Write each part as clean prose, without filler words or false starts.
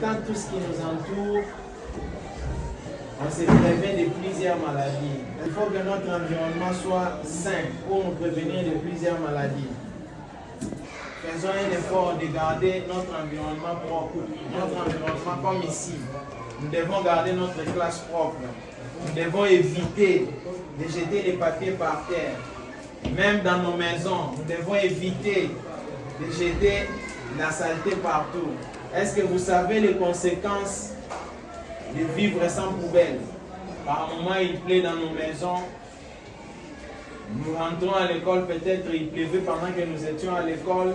respectant tout ce qui nous entoure, on se prévient de plusieurs maladies. Il faut que notre environnement soit sain pour nous prévenir de plusieurs maladies. Faisons un effort de garder notre environnement propre. Notre environnement comme ici. Nous devons garder notre classe propre. Nous devons éviter de jeter les papiers par terre. Même dans nos maisons, nous devons éviter de jeter la saleté partout. Est-ce que vous savez les conséquences de vivre sans poubelle? Par moment, il pleut dans nos maisons. Nous rentrons à l'école, peut-être il pleuvait pendant que nous étions à l'école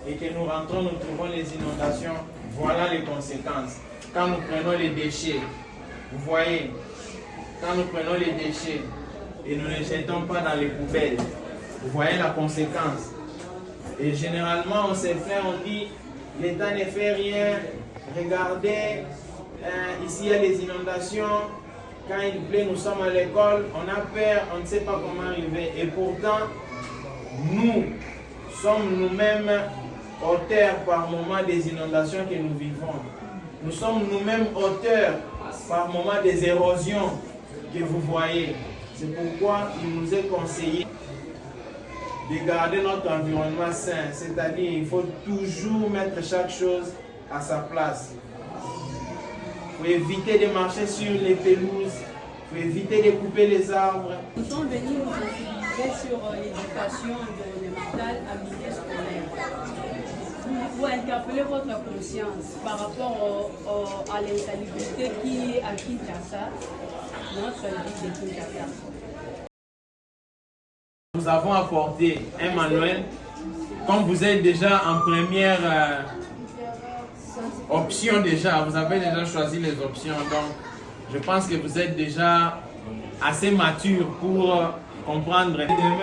et que nous rentrons, nous trouvons les inondations. Voilà les conséquences. Quand nous prenons les déchets, vous voyez, quand nous prenons les déchets et nous ne les jetons pas dans les poubelles, vous voyez la conséquence. Et généralement, on se plaint, on dit, l'État ne fait rien, regardez, ici il y a les inondations, quand il pleut, nous sommes à l'école, on a peur, on ne sait pas comment arriver. Et pourtant, nous sommes nous-mêmes auteurs par moment des inondations que nous vivons. Nous sommes nous-mêmes auteurs par moment des érosions que vous voyez. C'est pourquoi il nous est conseillé de garder notre environnement sain. C'est-à-dire qu'il faut toujours mettre chaque chose à sa place. Il faut éviter de marcher sur les pelouses. Il faut éviter de couper les arbres. Nous sommes venus nous sensibiliser sur l'éducation environnementale à milieu scolaire. Vous interpellez votre conscience par rapport à l'insalubrité qui est à Kinshasa, notre ville de Kinshasa. Nous avons apporté un manuel. Comme vous êtes déjà en première option déjà, vous avez déjà choisi les options. Donc, je pense que vous êtes déjà assez mature pour comprendre. Demain,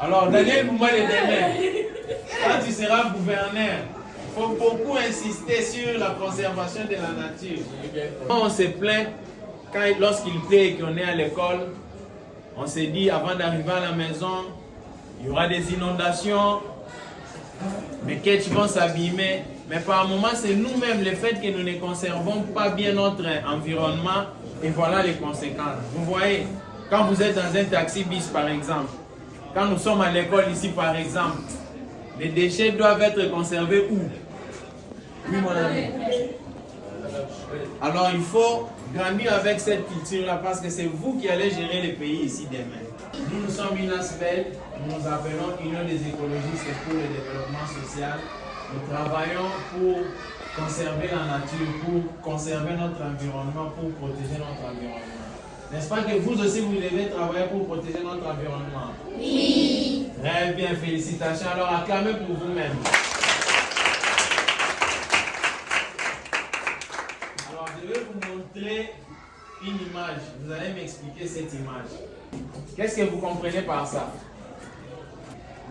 alors, Daniel Bouma de demain, quand tu seras gouverneur, il faut beaucoup insister sur la conservation de la nature. On se plaint lorsqu'il pleut et qu'on est à l'école. On s'est dit avant d'arriver à la maison, il y aura des inondations, mes quêtes vont s'abîmer. Mais par moment, c'est nous-mêmes le fait que nous ne conservons pas bien notre environnement et voilà les conséquences. Vous voyez, quand vous êtes dans un taxi bis par exemple, quand nous sommes à l'école ici par exemple, les déchets doivent être conservés où? Oui mon ami. Alors il faut grandir avec cette culture-là parce que c'est vous qui allez gérer le pays ici demain. Nous sommes une ASPEL, nous nous appelons Union des écologistes pour le développement social. Nous travaillons pour conserver la nature, pour conserver notre environnement, pour protéger notre environnement. N'est-ce pas que vous aussi vous devez travailler pour protéger notre environnement? Oui. Très bien, félicitations. Alors acclamez pour vous-même. Alors je vais vous montrer une image. Vous allez m'expliquer cette image. Qu'est-ce que vous comprenez par ça?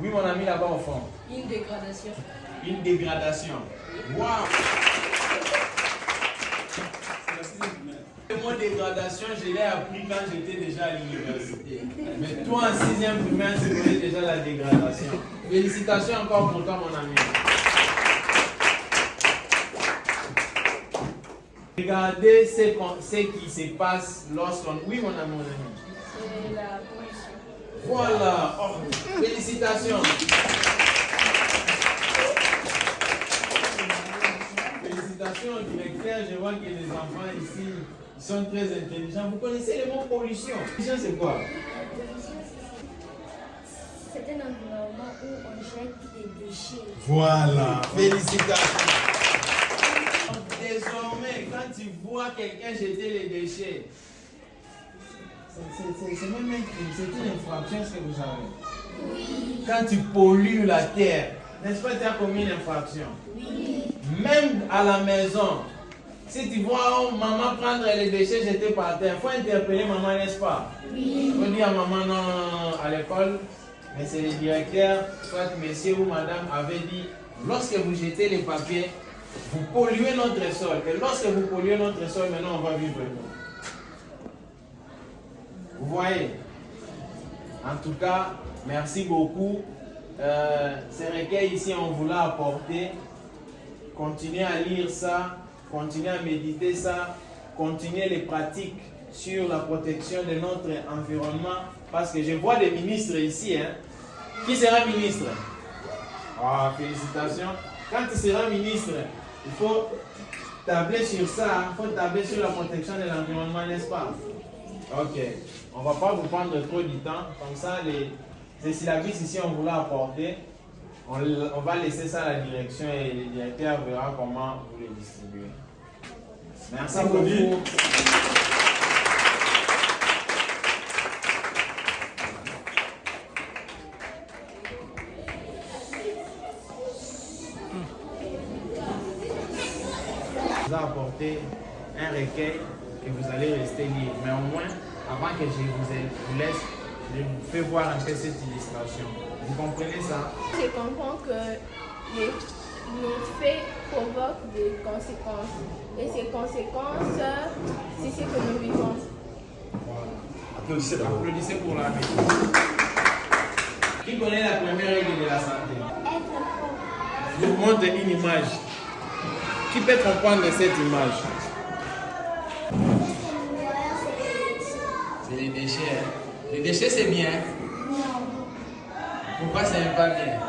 Oui, mon ami là-bas au fond. Une dégradation. Une dégradation. Waouh! Le mot dégradation, je l'ai appris quand j'étais déjà à l'université. Mais toi en 6e primaire, tu connais déjà la dégradation. Félicitations encore pour toi, mon ami. Regardez ce qui se passe lorsqu'on... Oui, mon ami, mon ami. C'est la pollution. Voilà. Oh, félicitations. Félicitations au directeur. Je vois que les enfants ici sont très intelligents. Vous connaissez le mot pollution? Pollution, c'est quoi? C'est un environnement où on jette des déchets. Voilà. Félicitations. Désormais, quand tu vois quelqu'un jeter les déchets, c'est même une infraction ce que vous avez. Oui. Quand tu pollues la terre, n'est-ce pas, tu as commis une infraction? Oui. Même à la maison, si tu vois maman prendre les déchets jetés par terre, il faut interpeller maman, n'est-ce pas? Oui. Il faut dire à maman non à l'école, mais c'est le directeur, soit monsieur ou madame avait dit, lorsque vous jetez les papiers, vous polluez notre sol. Et lorsque vous polluez notre sol, maintenant on va vivre. Vous voyez? En tout cas, merci beaucoup. Ces recueils ici, on vous l'a apporté. Continuez à lire ça. continuer à méditer ça, continuer les pratiques sur la protection de notre environnement. Parce que je vois des ministres ici. Hein. Qui sera ministre? Ah, félicitations. Quand tu seras ministre, il faut tabler sur ça, il faut tabler sur la protection de l'environnement, n'est-ce pas? Ok, on ne va pas vous prendre trop du temps. Comme ça, les syllabus ici, on vous l'a apporté. On va laisser ça à la direction et le directeur verra comment vous les distribuez. Merci beaucoup. Je vous ai apporté un recueil que vous allez rester lire. Mais au moins, avant que je vous laisse, je vous fais voir un peu cette illustration. Vous comprenez ça? Je comprends que nos faits provoquent des conséquences. Et ces conséquences, c'est ce que nous vivons. Voilà. Applaudissez pour la vie. Qui connaît la première règle de la santé? Être propre. Je vous montre une image. Qui peut comprendre cette image? C'est les déchets. Hein? Les déchets, c'est bien. Non. Pourquoi c'est pas bien?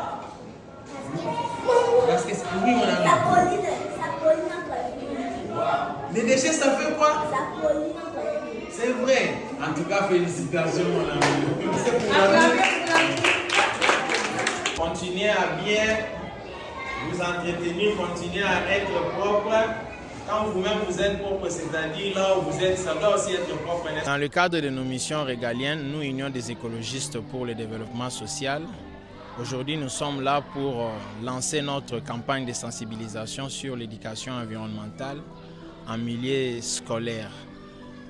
Parce que oui, mon ami. Ça pollue notre vie. Les déchets, ça fait quoi? Ça pollue notre vie. C'est vrai. En tout cas, félicitations, mon ami. Continuez à bien vous entretenir, continuez à être propre. Quand vous-même vous êtes propre, c'est-à-dire là où vous êtes, ça doit aussi être propre. Dans le cadre de nos missions régaliennes, nous, Union des écologistes pour le développement social, aujourd'hui nous sommes là pour lancer notre campagne de sensibilisation sur l'éducation environnementale en milieu scolaire.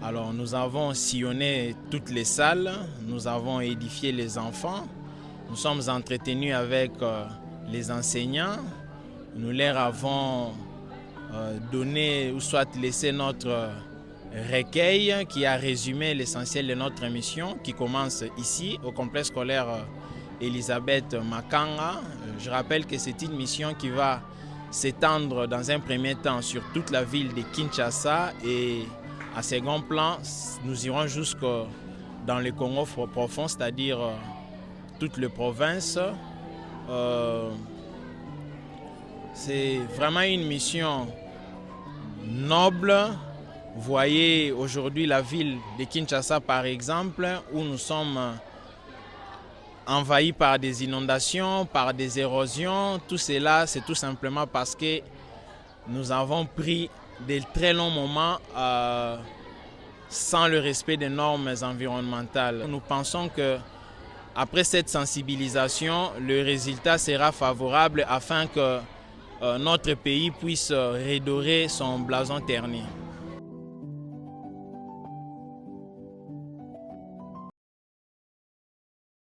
Alors nous avons sillonné toutes les salles, nous avons édifié les enfants, nous sommes entretenus avec les enseignants, nous leur avons donné ou soit laissé notre recueil qui a résumé l'essentiel de notre mission qui commence ici au complexe scolaire Elisabeth Makanga. Je rappelle que c'est une mission qui va s'étendre dans un premier temps sur toute la ville de Kinshasa et à second plan, nous irons jusque dans le Congo profond, c'est-à-dire toute la province. C'est vraiment une mission noble. Vous voyez aujourd'hui la ville de Kinshasa par exemple, où nous sommes envahis par des inondations, par des érosions. Tout cela, c'est tout simplement parce que nous avons pris de très longs moments sans le respect des normes environnementales. Nous pensons que après cette sensibilisation, le résultat sera favorable afin que notre pays puisse redorer son blason terni.